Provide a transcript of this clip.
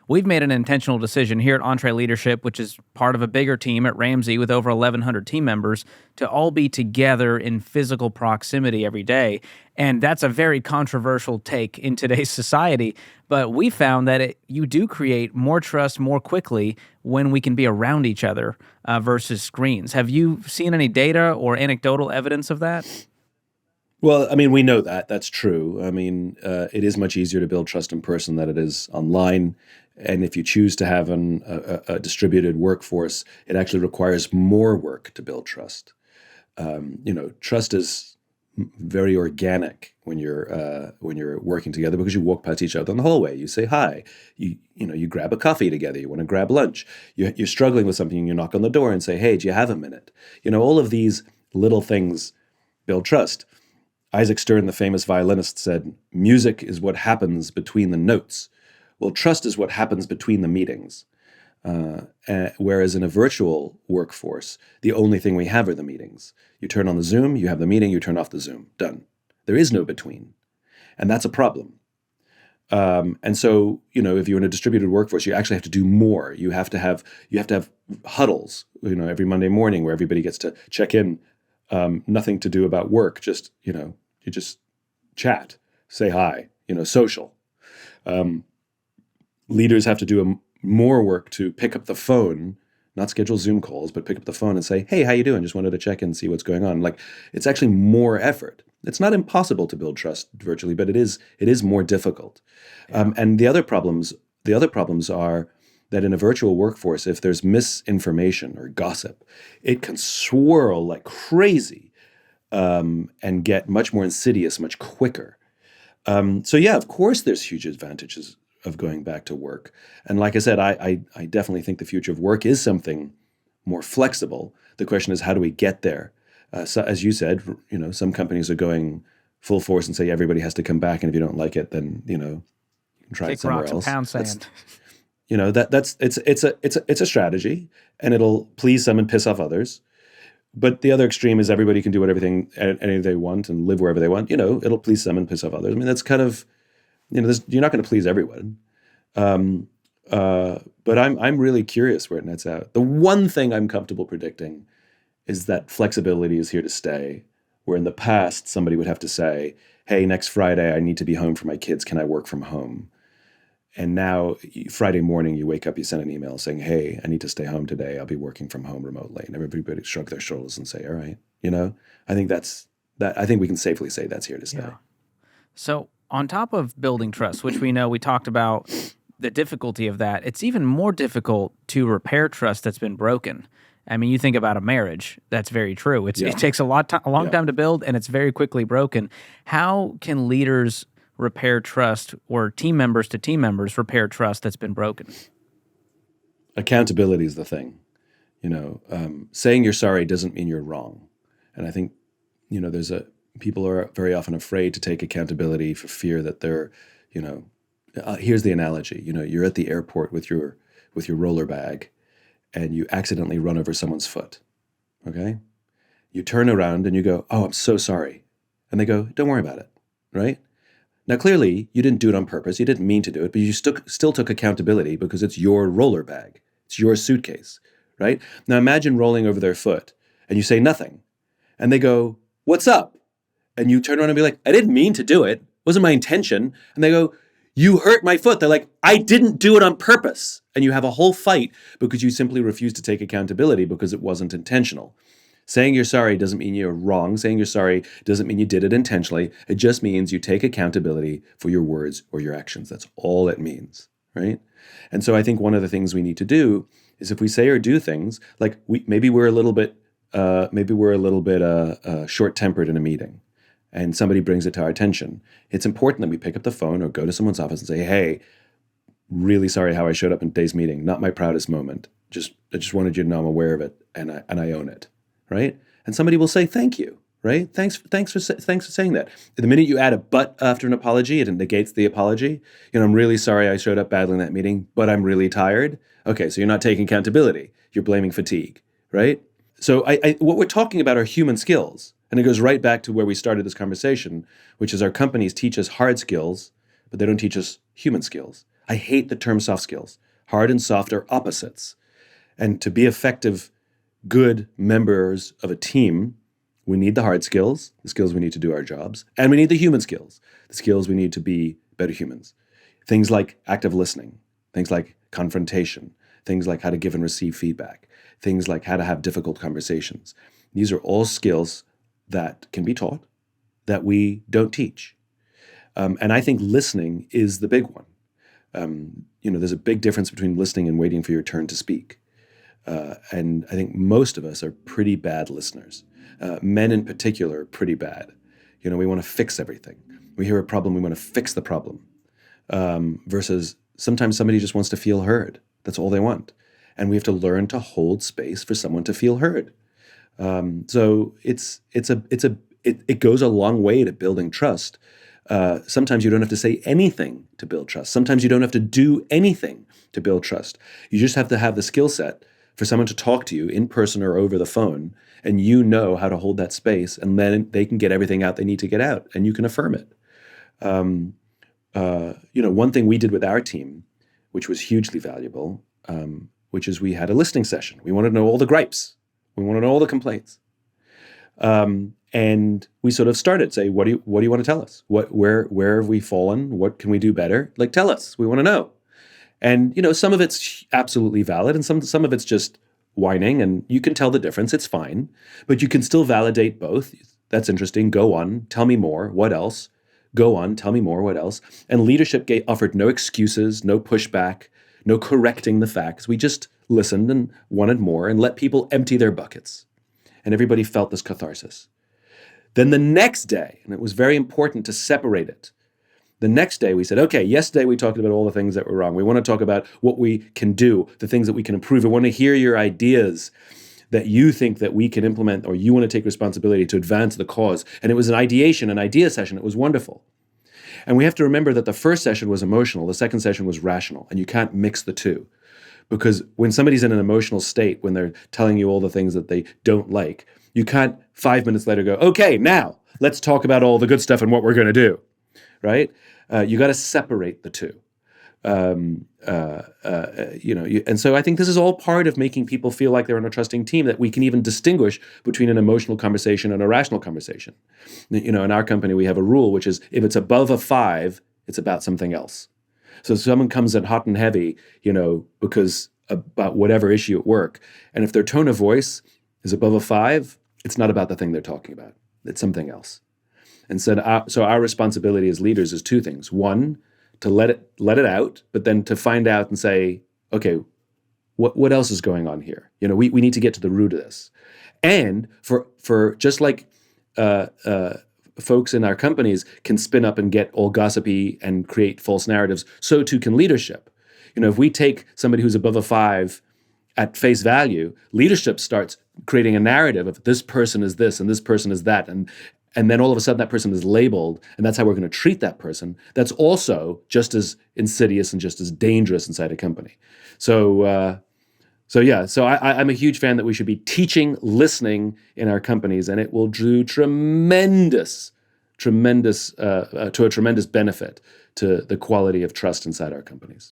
we've made an intentional decision here at EntreLeadership, which is part of a bigger team at Ramsey with over 1,100 team members, to all be together in physical proximity every day. And that's a very controversial take in today's society. But we found that you do create more trust more quickly when we can be around each other versus screens. Have you seen any data or anecdotal evidence of that? Well, I mean, we know that. That's true. I mean, it is much easier to build trust in person than it is online. And if you choose to have a distributed workforce, it actually requires more work to build trust. Trust is very organic when you're working together because you walk past each other in the hallway. You say hi. You grab a coffee together. You want to grab lunch. You're struggling with something. And you knock on the door and say, "Hey, do you have a minute?" All of these little things build trust. Isaac Stern, the famous violinist, said, "Music is what happens between the notes." Well, trust is what happens between the meetings. Whereas in a virtual workforce, the only thing we have are the meetings. You turn on the Zoom, you have the meeting, you turn off the Zoom. Done. There is no between. And that's a problem. And so, if you're in a distributed workforce, you actually have to do more. You have to have huddles, every Monday morning where everybody gets to check in. Nothing to do about work, just, you just chat, say hi, social. Leaders have to do more work to pick up the phone, not schedule Zoom calls, but pick up the phone and say, "Hey, how you doing? Just wanted to check in and see what's going on." Like, it's actually more effort. It's not impossible to build trust virtually, but it is more difficult. Yeah. And the other problems are that in a virtual workforce, if there's misinformation or gossip, it can swirl like crazy and get much more insidious much quicker. So yeah, of course there's huge advantages of going back to work. And like I said, I definitely think the future of work is something more flexible. The question is, how do we get there? So as you said, some companies are going full force and say everybody has to come back, and if you don't like it, then you can try it somewhere else. Pound sand. It's a strategy, and it'll please some and piss off others. But the other extreme is everybody can do anything they want and live wherever they want. It'll please some and piss off others. I mean, that's kind of, you're not going to please everyone. But I'm really curious where it nets out. The one thing I'm comfortable predicting is that flexibility is here to stay. Where in the past, somebody would have to say, "Hey, next Friday, I need to be home for my kids. Can I work from home?" And now Friday morning, you wake up, you send an email saying, "Hey, I need to stay home today. I'll be working from home remotely." And everybody shrug their shoulders and say, "All right." I think I think we can safely say that's here to stay. Yeah. So on top of building trust, which we know we talked about the difficulty of that, it's even more difficult to repair trust that's been broken. I mean, you think about a marriage, that's very true. It takes a long time to build, and it's very quickly broken. How can leaders repair trust, or team members to team members repair trust that's been broken? Accountability is the thing. Saying you're sorry doesn't mean you're wrong. And I think, people are very often afraid to take accountability for fear that they're, here's the analogy. You're at the airport with your roller bag, and you accidentally run over someone's foot. Okay? You turn around and you go, "Oh, I'm so sorry." And they go, "Don't worry about it." Right? Now, clearly, you didn't do it on purpose. You didn't mean to do it, but you still took accountability because it's your roller bag. It's your suitcase, right? Now, imagine rolling over their foot and you say nothing. And they go, "What's up?" And you turn around and be like, "I didn't mean to do it. It wasn't my intention." And they go, "You hurt my foot." They're like, "I didn't do it on purpose." And you have a whole fight because you simply refuse to take accountability because it wasn't intentional. Saying you're sorry doesn't mean you're wrong. Saying you're sorry doesn't mean you did it intentionally. It just means you take accountability for your words or your actions. That's all it means, right? And so I think one of the things we need to do is, if we say or do things like maybe we're a little bit short-tempered in a meeting, and somebody brings it to our attention, it's important that we pick up the phone or go to someone's office and say, "Hey, really sorry how I showed up in today's meeting. Not my proudest moment. I just wanted you to know I'm aware of it, and I own it." Right? And somebody will say, "Thank you," right? Thanks for saying that. The minute you add a "but" after an apology, it negates the apology. "I'm really sorry I showed up badly in that meeting, but I'm really tired." Okay, so you're not taking accountability. You're blaming fatigue, right? So what we're talking about are human skills. And it goes right back to where we started this conversation, which is our companies teach us hard skills, but they don't teach us human skills. I hate the term soft skills. Hard and soft are opposites. And to be effective, good members of a team, we need the hard skills, the skills we need to do our jobs, and we need the human skills, the skills we need to be better humans. Things like active listening, things like confrontation, things like how to give and receive feedback, things like how to have difficult conversations. These are all skills that can be taught, that we don't teach. And I think listening is the big one. There's a big difference between listening and waiting for your turn to speak. And I think most of us are pretty bad listeners. Men in particular are pretty bad. We want to fix everything. We hear a problem, we want to fix the problem. Versus sometimes somebody just wants to feel heard. That's all they want. And we have to learn to hold space for someone to feel heard. So it goes a long way to building trust. Sometimes you don't have to say anything to build trust. Sometimes you don't have to do anything to build trust. You just have to have the skill set for someone to talk to you in person or over the phone, and you know how to hold that space, and then they can get everything out they need to get out, and you can affirm it. One thing we did with our team, which was hugely valuable, which is we had a listening session. We wanted to know all the gripes. We wanted to know all the complaints. And we sort of started, say, what do you want to tell us? Where have we fallen? What can we do better? Like, tell us. We want to know. And, some of it's absolutely valid, and some of it's just whining, and you can tell the difference. It's fine. But you can still validate both. That's interesting. Go on. Tell me more. What else? Go on. Tell me more. What else? And leadership offered no excuses, no pushback, no correcting the facts. We just listened and wanted more and let people empty their buckets. And everybody felt this catharsis. Then the next day, and it was very important to separate it, the next day we said, okay, yesterday we talked about all the things that were wrong. We want to talk about what we can do, the things that we can improve. We want to hear your ideas that you think that we can implement, or you want to take responsibility to advance the cause. And it was an idea session. It was wonderful. And we have to remember that the first session was emotional. The second session was rational. And you can't mix the two. Because when somebody's in an emotional state, when they're telling you all the things that they don't like, you can't 5 minutes later go, okay, now let's talk about all the good stuff and what we're going to do, right? You got to separate the two. And so I think this is all part of making people feel like they're on a trusting team, that we can even distinguish between an emotional conversation and a rational conversation. In our company, we have a rule, which is if it's above a 5, it's about something else. So if someone comes in hot and heavy, because about whatever issue at work, and if their tone of voice is above a 5, it's not about the thing they're talking about. It's something else. And so our responsibility as leaders is two things. One, to let it out, but then to find out and say, okay, what else is going on here? We need to get to the root of this. And for just like folks in our companies can spin up and get all gossipy and create false narratives, so too can leadership. If we take somebody who's above a 5 at face value, leadership starts creating a narrative of this person is this and this person is that, and then all of a sudden that person is labeled, and that's how we're going to treat that person. That's also just as insidious and just as dangerous inside a company. So I'm a huge fan that we should be teaching listening in our companies, and it will do tremendous benefit to the quality of trust inside our companies.